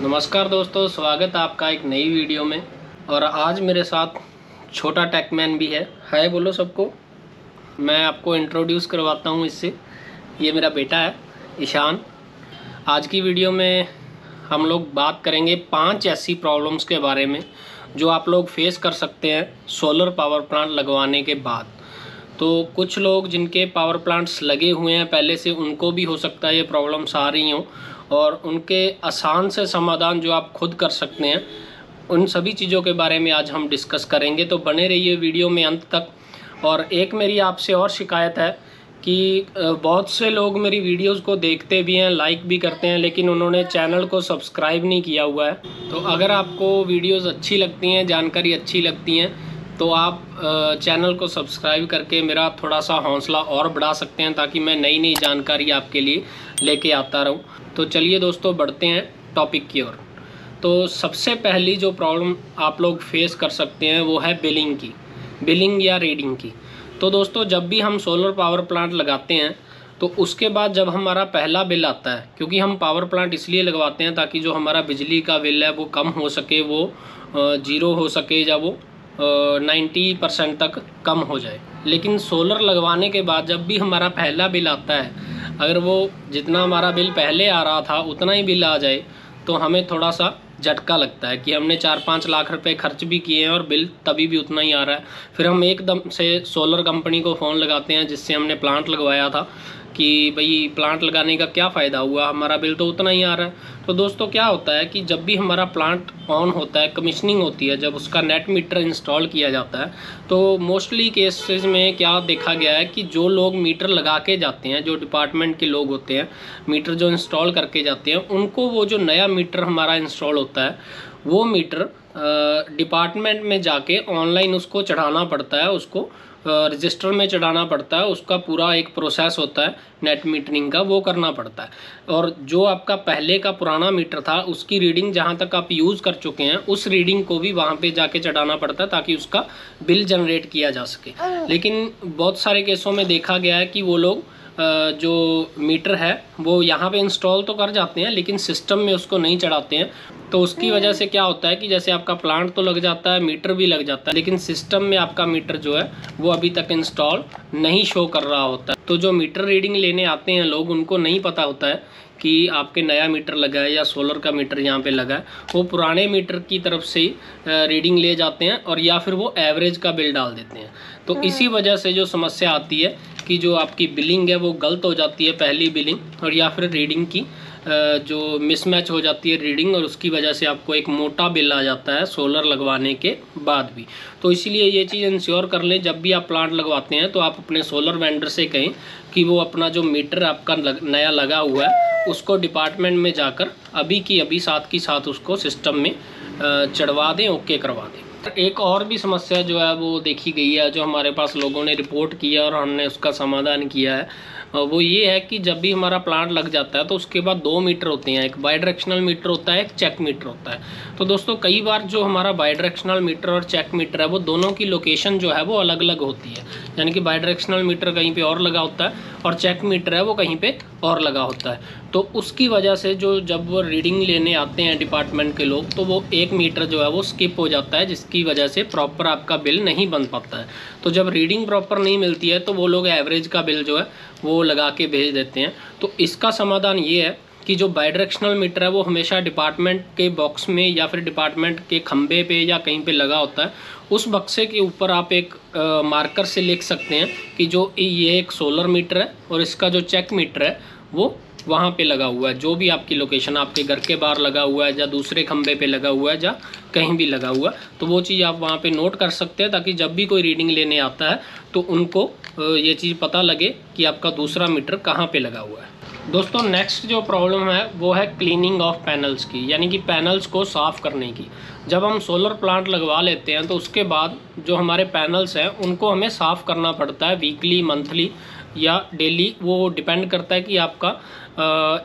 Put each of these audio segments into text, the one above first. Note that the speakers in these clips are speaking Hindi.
नमस्कार दोस्तों, स्वागत है आपका एक नई वीडियो में। और आज मेरे साथ छोटा टेकमैन भी है। हाय बोलो सबको। मैं आपको इंट्रोड्यूस करवाता हूँ इससे। ये मेरा बेटा है ईशान। आज की वीडियो में हम लोग बात करेंगे 5 ऐसी प्रॉब्लम्स के बारे में जो आप लोग फेस कर सकते हैं सोलर पावर प्लांट लगवाने के बाद। तो कुछ लोग जिनके पावर प्लांट्स लगे हुए हैं पहले से, उनको भी हो सकता है ये प्रॉब्लम्स आ रही हों, और उनके आसान से समाधान जो आप खुद कर सकते हैं, उन सभी चीज़ों के बारे में आज हम डिस्कस करेंगे। तो बने रहिए वीडियो में अंत तक। और एक मेरी आपसे और शिकायत है कि बहुत से लोग मेरी वीडियोस को देखते भी हैं, लाइक भी करते हैं, लेकिन उन्होंने चैनल को सब्सक्राइब नहीं किया हुआ है। तो अगर आपको वीडियोस अच्छी लगती हैं, जानकारी अच्छी लगती हैं, तो आप चैनल को सब्सक्राइब करके मेरा थोड़ा सा हौसला और बढ़ा सकते हैं, ताकि मैं नई नई जानकारी आपके लिए लेके आता रहूं। तो चलिए दोस्तों, बढ़ते हैं टॉपिक की ओर। तो सबसे पहली जो प्रॉब्लम आप लोग फेस कर सकते हैं वो है बिलिंग या रीडिंग की। तो दोस्तों, जब भी हम सोलर पावर प्लांट लगाते हैं तो उसके बाद जब हमारा पहला बिल आता है, क्योंकि हम पावर प्लांट इसलिए लगवाते हैं ताकि जो हमारा बिजली का बिल है वो कम हो सके, वो 0 हो सके, या वो 90% तक कम हो जाए। लेकिन सोलर लगवाने के बाद जब भी हमारा पहला बिल आता है, अगर वो जितना हमारा बिल पहले आ रहा था उतना ही बिल आ जाए तो हमें थोड़ा सा झटका लगता है कि हमने 4-5 लाख रुपए खर्च भी किए हैं और बिल तभी भी उतना ही आ रहा है। फिर हम एकदम से सोलर कंपनी को फ़ोन लगाते हैं जिससे हमने प्लांट लगवाया था कि भाई प्लांट लगाने का क्या फ़ायदा हुआ, हमारा बिल तो उतना ही आ रहा है। तो दोस्तों, क्या होता है कि जब भी हमारा प्लांट ऑन होता है, कमीशनिंग होती है, जब उसका नेट मीटर इंस्टॉल किया जाता है, तो मोस्टली केसेस में क्या देखा गया है कि जो लोग मीटर लगा के जाते हैं, जो डिपार्टमेंट के लोग होते हैं, मीटर जो इंस्टॉल करके जाते हैं, उनको वो जो नया मीटर हमारा इंस्टॉल होता है वो मीटर डिपार्टमेंट में जाके ऑनलाइन उसको चढ़ाना पड़ता है, उसको रजिस्टर में चढ़ाना पड़ता है। उसका पूरा एक प्रोसेस होता है नेट मीटरिंग का, वो करना पड़ता है। और जो आपका पहले का पुराना मीटर था उसकी रीडिंग जहाँ तक आप यूज़ कर चुके हैं, उस रीडिंग को भी वहाँ पे जाके चढ़ाना पड़ता है ताकि उसका बिल जनरेट किया जा सके। लेकिन बहुत सारे केसों में देखा गया है कि वो लोग जो मीटर है वो यहाँ पे इंस्टॉल तो कर जाते हैं लेकिन सिस्टम में उसको नहीं चढ़ाते हैं। तो उसकी वजह से क्या होता है कि जैसे आपका प्लांट तो लग जाता है, मीटर भी लग जाता है, लेकिन सिस्टम में आपका मीटर जो है वो अभी तक इंस्टॉल नहीं शो कर रहा होता है। तो जो मीटर रीडिंग लेने आते हैं लोग, उनको नहीं पता होता है कि आपके नया मीटर लगा है या सोलर का मीटर यहाँ पे लगा है। वो पुराने मीटर की तरफ से ही रीडिंग ले जाते हैं और या फिर वो एवरेज का बिल डाल देते हैं। तो इसी वजह से जो समस्या आती है कि जो आपकी बिलिंग है वो गलत हो जाती है, पहली बिलिंग, और या फिर रीडिंग की जो मिसमैच हो जाती है रीडिंग, और उसकी वजह से आपको एक मोटा बिल आ जाता है सोलर लगवाने के बाद भी। तो इसीलिए ये चीज़ इंश्योर कर लें, जब भी आप प्लांट लगवाते हैं तो आप अपने सोलर वेंडर से कहें कि वो अपना जो मीटर आपका नया लगा हुआ है उसको डिपार्टमेंट में जाकर अभी की अभी साथ की साथ उसको सिस्टम में चढ़वा दें, ओके करवा दें। एक और भी समस्या जो है वो देखी गई है, जो हमारे पास लोगों ने रिपोर्ट किया और हमने उसका समाधान किया है, वो ये है कि जब भी हमारा प्लांट लग जाता है तो उसके बाद 2 मीटर होते हैं। एक बाई डायरेक्शनल मीटर होता है, एक चेक मीटर होता है। तो दोस्तों, कई बार जो हमारा बाई डायरेक्शनल मीटर और चेक मीटर है वो दोनों की लोकेशन जो है वो अलग अलग होती है। यानी कि बाई डायरेक्शनल मीटर कहीं पे और लगा होता है और चेक मीटर है वो कहीं पे और लगा होता है। तो उसकी वजह से जो जब वो रीडिंग लेने आते हैं डिपार्टमेंट के लोग, तो वो एक मीटर जो है वो स्किप हो जाता है, जिसकी वजह से प्रॉपर आपका बिल नहीं बन पाता है। तो जब रीडिंग प्रॉपर नहीं मिलती है तो वो लोग एवरेज का बिल जो है वो लगा के भेज देते हैं। तो इसका समाधान ये है कि जो बाई डायरेक्शनल मीटर है वो हमेशा डिपार्टमेंट के बॉक्स में या फिर डिपार्टमेंट के खंबे पे या कहीं पे लगा होता है। उस बक्से के ऊपर आप एक मार्कर से लिख सकते हैं कि जो ये एक सोलर मीटर है और इसका जो चेक मीटर है वो वहाँ पे लगा हुआ है। जो भी आपकी लोकेशन, आपके घर के बाहर लगा हुआ है या दूसरे खंबे पे लगा हुआ है या कहीं भी लगा हुआ, तो वो चीज़ आप वहाँ पे नोट कर सकते हैं, ताकि जब भी कोई रीडिंग लेने आता है तो उनको ये चीज़ पता लगे कि आपका दूसरा मीटर कहाँ पे लगा हुआ है। दोस्तों, नेक्स्ट जो प्रॉब्लम है वो है क्लीनिंग ऑफ पैनल्स की, यानी कि पैनल्स को साफ़ करने की। जब हम सोलर प्लांट लगवा लेते हैं तो उसके बाद जो हमारे पैनल्स हैं उनको हमें साफ़ करना पड़ता है, वीकली, मंथली या डेली। वो डिपेंड करता है कि आपका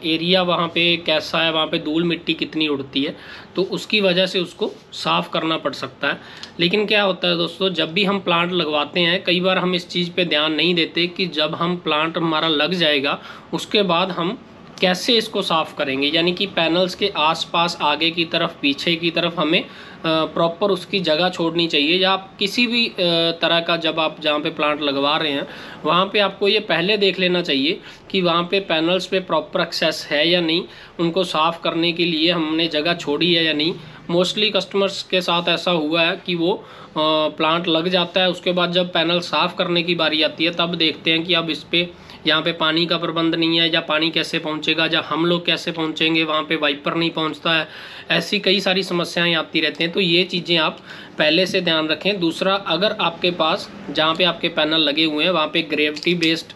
एरिया वहाँ पे कैसा है, वहाँ पे धूल मिट्टी कितनी उड़ती है, तो उसकी वजह से उसको साफ़ करना पड़ सकता है। लेकिन क्या होता है दोस्तों, जब भी हम प्लांट लगवाते हैं कई बार हम इस चीज़ पे ध्यान नहीं देते कि जब हम प्लांट हमारा लग जाएगा उसके बाद हम कैसे इसको साफ़ करेंगे, यानी कि पैनल्स के आसपास, आगे की तरफ, पीछे की तरफ हमें प्रॉपर उसकी जगह छोड़नी चाहिए। या आप किसी भी तरह का, जब आप जहाँ पे प्लांट लगवा रहे हैं वहाँ पे आपको ये पहले देख लेना चाहिए कि वहाँ पे पैनल्स पे प्रॉपर एक्सेस है या नहीं, उनको साफ़ करने के लिए हमने जगह छोड़ी है या नहीं। मोस्टली कस्टमर्स के साथ ऐसा हुआ है कि वो प्लांट लग जाता है, उसके बाद जब पैनल साफ़ करने की बारी आती है तब देखते हैं कि अब इस पर यहाँ पे पानी का प्रबंध नहीं है, या पानी कैसे पहुँचेगा, या हम लोग कैसे पहुँचेंगे, वहाँ पे वाइपर नहीं पहुँचता है। ऐसी कई सारी समस्याएं आती रहती हैं, तो ये चीज़ें आप पहले से ध्यान रखें। दूसरा, अगर आपके पास जहाँ पे आपके पैनल लगे हुए हैं वहाँ पे ग्रेविटी बेस्ड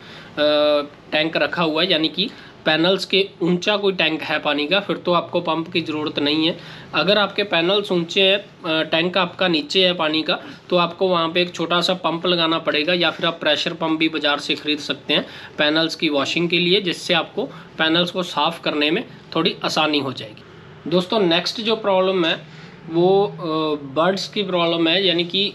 टैंक रखा हुआ है, यानी कि पैनल्स के ऊंचा कोई टैंक है पानी का, फिर तो आपको पंप की ज़रूरत नहीं है। अगर आपके पैनल्स ऊंचे हैं, टैंक आपका नीचे है पानी का, तो आपको वहाँ पे एक छोटा सा पंप लगाना पड़ेगा, या फिर आप प्रेशर पंप भी बाज़ार से ख़रीद सकते हैं पैनल्स की वॉशिंग के लिए, जिससे आपको पैनल्स को साफ़ करने में थोड़ी आसानी हो जाएगी। दोस्तों, नेक्स्ट जो प्रॉब्लम है वो बर्ड्स की प्रॉब्लम है, यानी कि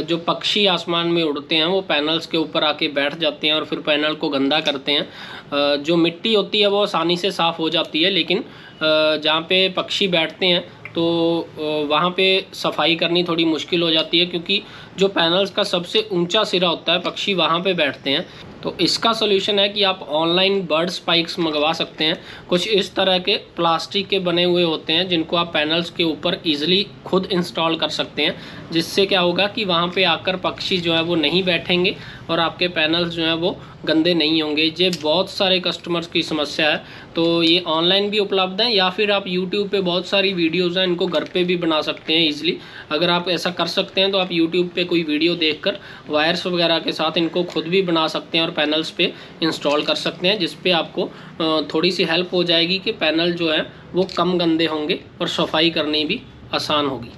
जो पक्षी आसमान में उड़ते हैं वो पैनल्स के ऊपर आके बैठ जाते हैं और फिर पैनल को गंदा करते हैं। जो मिट्टी होती है वो आसानी से साफ़ हो जाती है, लेकिन जहाँ पे पक्षी बैठते हैं तो वहाँ पे सफाई करनी थोड़ी मुश्किल हो जाती है, क्योंकि जो पैनल्स का सबसे ऊंचा सिरा होता है पक्षी वहाँ पे बैठते हैं। तो इसका सोल्यूशन है कि आप ऑनलाइन बर्ड स्पाइक्स मंगवा सकते हैं। कुछ इस तरह के प्लास्टिक के बने हुए होते हैं जिनको आप पैनल्स के ऊपर ईजिली खुद इंस्टॉल कर सकते हैं, जिससे क्या होगा कि वहाँ पे आकर पक्षी जो है वो नहीं बैठेंगे और आपके पैनल्स जो हैं वो गंदे नहीं होंगे। ये बहुत सारे कस्टमर्स की समस्या है, तो ये ऑनलाइन भी उपलब्ध है, या फिर आप यूट्यूब पे बहुत सारी वीडियोज़ हैं, इनको घर पे भी बना सकते हैं ईजिली। अगर आप ऐसा कर सकते हैं तो आप यूट्यूब पे कोई वीडियो देखकर वायर्स वगैरह के साथ इनको खुद भी बना सकते हैं और पैनल्स पे इंस्टॉल कर सकते हैं, जिस पे आपको थोड़ी सी हेल्प हो जाएगी कि पैनल जो है वो कम गंदे होंगे और सफाई करनी भी आसान होगी।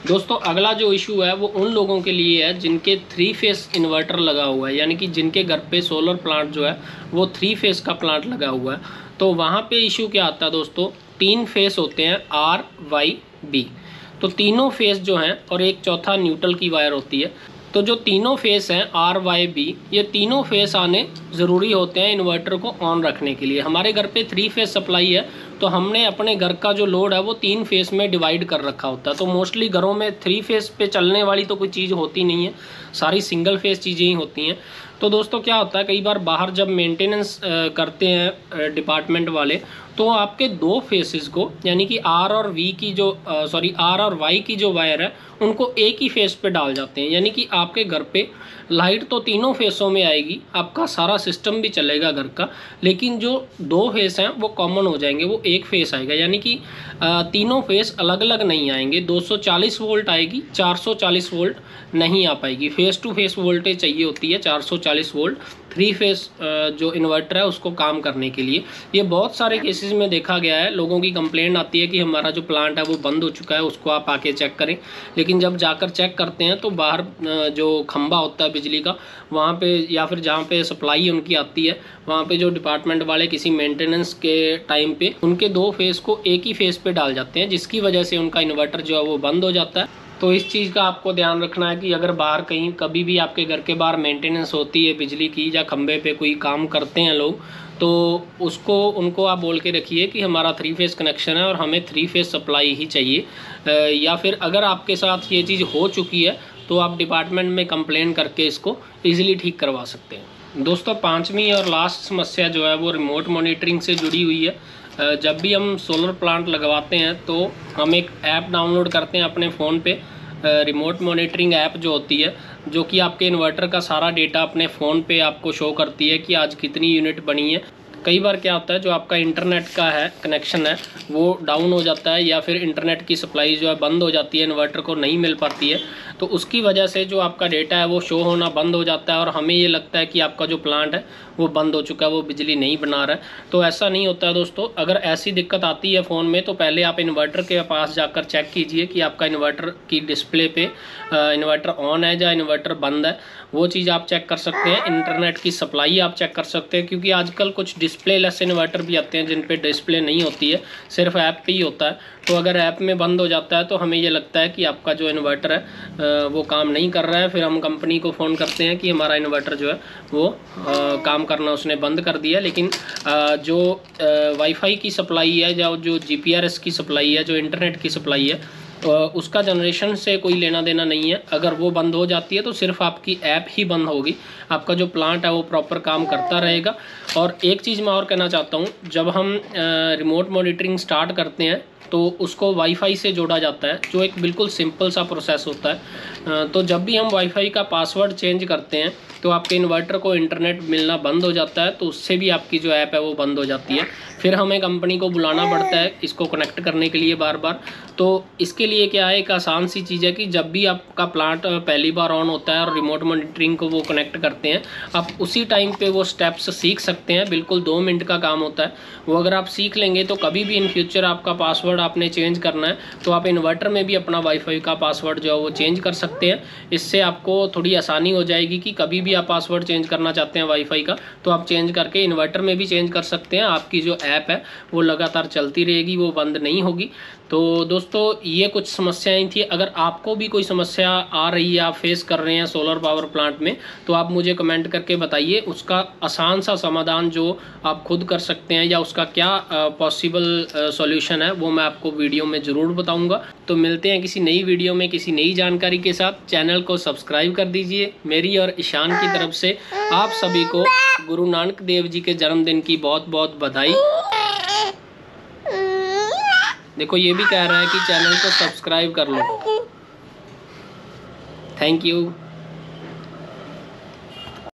दोस्तों, अगला जो इशू है वो उन लोगों के लिए है जिनके 3 फेस इन्वर्टर लगा हुआ है, यानी कि जिनके घर पे सोलर प्लांट जो है वो 3 फेस का प्लांट लगा हुआ है। तो वहाँ पे इशू क्या आता है दोस्तों, 3 फेस होते हैं R, Y, B। तो तीनों फेस जो हैं और एक चौथा न्यूट्रल की वायर होती है। तो जो तीनों फेस हैं R, Y, B, ये तीनों फेस आने ज़रूरी होते हैं इन्वर्टर को ऑन रखने के लिए। हमारे घर पे 3 फेस सप्लाई है, तो हमने अपने घर का जो लोड है वो 3 फेस में डिवाइड कर रखा होता है। तो मोस्टली घरों में 3 फेस पे चलने वाली तो कोई चीज़ होती नहीं है, सारी सिंगल फेस चीज़ें ही होती हैं। तो दोस्तों, क्या होता है, कई बार बाहर जब मेंटेनेंस करते हैं डिपार्टमेंट वाले, तो आपके 2 फेसेस को, यानी कि R और Y की जो वायर है उनको एक ही फेस पे डाल जाते हैं। यानी कि आपके घर पे लाइट तो तीनों फेसों में आएगी, आपका सारा सिस्टम भी चलेगा घर का, लेकिन जो 2 फेस हैं वो कॉमन हो जाएंगे, वो एक फेस आएगा। यानी कि तीनों फेस अलग अलग नहीं आएंगे। 240 वोल्ट आएगी, 440 वोल्ट नहीं आ पाएगी। फेस टू फेस वोल्टेज चाहिए होती है 440 वोल्ट 3 फेस जो इन्वर्टर है उसको काम करने के लिए। ये बहुत सारे केसेस में देखा गया है, लोगों की कंप्लेंट आती है कि हमारा जो प्लांट है वो बंद हो चुका है, उसको आप आके चेक करें। लेकिन जब जाकर चेक करते हैं तो बाहर जो खंबा होता है बिजली का, वहाँ पे या फिर जहाँ पे सप्लाई उनकी आती है, वहाँ पे जो डिपार्टमेंट वाले किसी मेंटेनेंस के टाइम पे उनके 2 फेस को एक ही फेस पे डाल जाते हैं, जिसकी वजह से उनका इन्वर्टर जो है वो बंद हो जाता है। तो इस चीज़ का आपको ध्यान रखना है कि अगर बाहर कहीं कभी भी आपके घर के बाहर मेंटेनेंस होती है बिजली की, या खंबे पे कोई काम करते हैं लोग, तो उनको आप बोल के रखिए कि हमारा 3 फेस कनेक्शन है और हमें 3 फेस सप्लाई ही चाहिए। या फिर अगर आपके साथ ये चीज़ हो चुकी है तो आप डिपार्टमेंट में कंप्लेन करके इसको ईजिली ठीक करवा सकते हैं। दोस्तों, 5वीं और लास्ट समस्या जो है वो रिमोट मॉनिटरिंग से जुड़ी हुई है। जब भी हम सोलर प्लांट लगवाते हैं तो हम एक ऐप डाउनलोड करते हैं अपने फ़ोन पे, रिमोट मॉनिटरिंग ऐप जो होती है, जो कि आपके इन्वर्टर का सारा डेटा अपने फ़ोन पे आपको शो करती है कि आज कितनी यूनिट बनी है। कई बार क्या होता है, जो आपका इंटरनेट का है कनेक्शन है वो डाउन हो जाता है, या फिर इंटरनेट की सप्लाई जो है बंद हो जाती है, इन्वर्टर को नहीं मिल पाती है, तो उसकी वजह से जो आपका डेटा है वो शो होना बंद हो जाता है और हमें ये लगता है कि आपका जो प्लांट है वो बंद हो चुका है, वो बिजली नहीं बना रहा है। तो ऐसा नहीं होता है दोस्तों। अगर ऐसी दिक्कत आती है फ़ोन में तो पहले आप इन्वर्टर के पास जाकर चेक कीजिए कि आपका इन्वर्टर की डिस्प्ले पे इन्वर्टर ऑन है या इन्वर्टर बंद है, वो चीज़ आप चेक कर सकते हैं। इंटरनेट की सप्लाई आप चेक कर सकते हैं, क्योंकि आजकल कुछ डिस्प्ले लेस इन्वर्टर भी आते हैं जिन पे डिस्प्ले नहीं होती है, सिर्फ ऐप पे ही होता है। तो अगर ऐप में बंद हो जाता है तो हमें ये लगता है कि आपका जो इन्वर्टर है वो काम नहीं कर रहा है। फिर हम कंपनी को फ़ोन करते हैं कि हमारा इन्वर्टर जो है वो काम करना उसने बंद कर दिया। लेकिन जो वाईफाई की सप्लाई है या जो GPRS की सप्लाई है, जो इंटरनेट की सप्लाई है, उसका जनरेशन से कोई लेना देना नहीं है। अगर वो बंद हो जाती है तो सिर्फ आपकी ऐप ही बंद होगी, आपका जो प्लांट है वो प्रॉपर काम करता रहेगा। और एक चीज़ मैं और कहना चाहता हूँ, जब हम रिमोट मॉनिटरिंग स्टार्ट करते हैं तो उसको वाईफाई से जोड़ा जाता है, जो एक बिल्कुल सिंपल सा प्रोसेस होता है। तो जब भी हम वाईफाई का पासवर्ड चेंज करते हैं तो आपके इन्वर्टर को इंटरनेट मिलना बंद हो जाता है, तो उससे भी आपकी जो ऐप है वो बंद हो जाती है। फिर हमें कंपनी को बुलाना पड़ता है इसको कनेक्ट करने के लिए बार बार। तो इसके लिए क्या है, एक आसान सी चीज़ है कि जब भी आपका प्लांट पहली बार ऑन होता है और रिमोट मॉनिटरिंग को वो कनेक्ट करते हैं, आप उसी टाइम पे वो स्टेप्स सीख सकते हैं। बिल्कुल 2 मिनट का काम होता है वो, अगर आप सीख लेंगे तो कभी भी इन फ्यूचर आपका पासवर्ड आपने चेंज करना है तो आप इन्वर्टर में भी अपना वाईफाई का पासवर्ड जो है वो चेंज कर सकते हैं। इससे आपको थोड़ी आसानी हो जाएगी कि कभी भी आप पासवर्ड चेंज करना चाहते हैं वाईफाई का तो आप चेंज करके इन्वर्टर में भी चेंज कर सकते हैं। आपकी जो ऐप है वो लगातार चलती रहेगी, वो बंद नहीं होगी। तो दोस्तों ये कुछ समस्याएं थी। अगर आपको भी कोई समस्या आ रही है, आप फेस कर रहे हैं सोलर पावर प्लांट में, तो आप मुझे कमेंट करके बताइए। उसका आसान सा समाधान जो आप खुद कर सकते हैं या उसका क्या पॉसिबल सॉल्यूशन है वो मैं आपको वीडियो में ज़रूर बताऊंगा। तो मिलते हैं किसी नई वीडियो में किसी नई जानकारी के साथ। चैनल को सब्सक्राइब कर दीजिए। मेरी और ईशान की तरफ से आप सभी को गुरु नानक देव जी के जन्मदिन की बहुत बहुत बधाई। देखो ये भी कह रहा है कि चैनल को सब्सक्राइब कर लो। Thank you.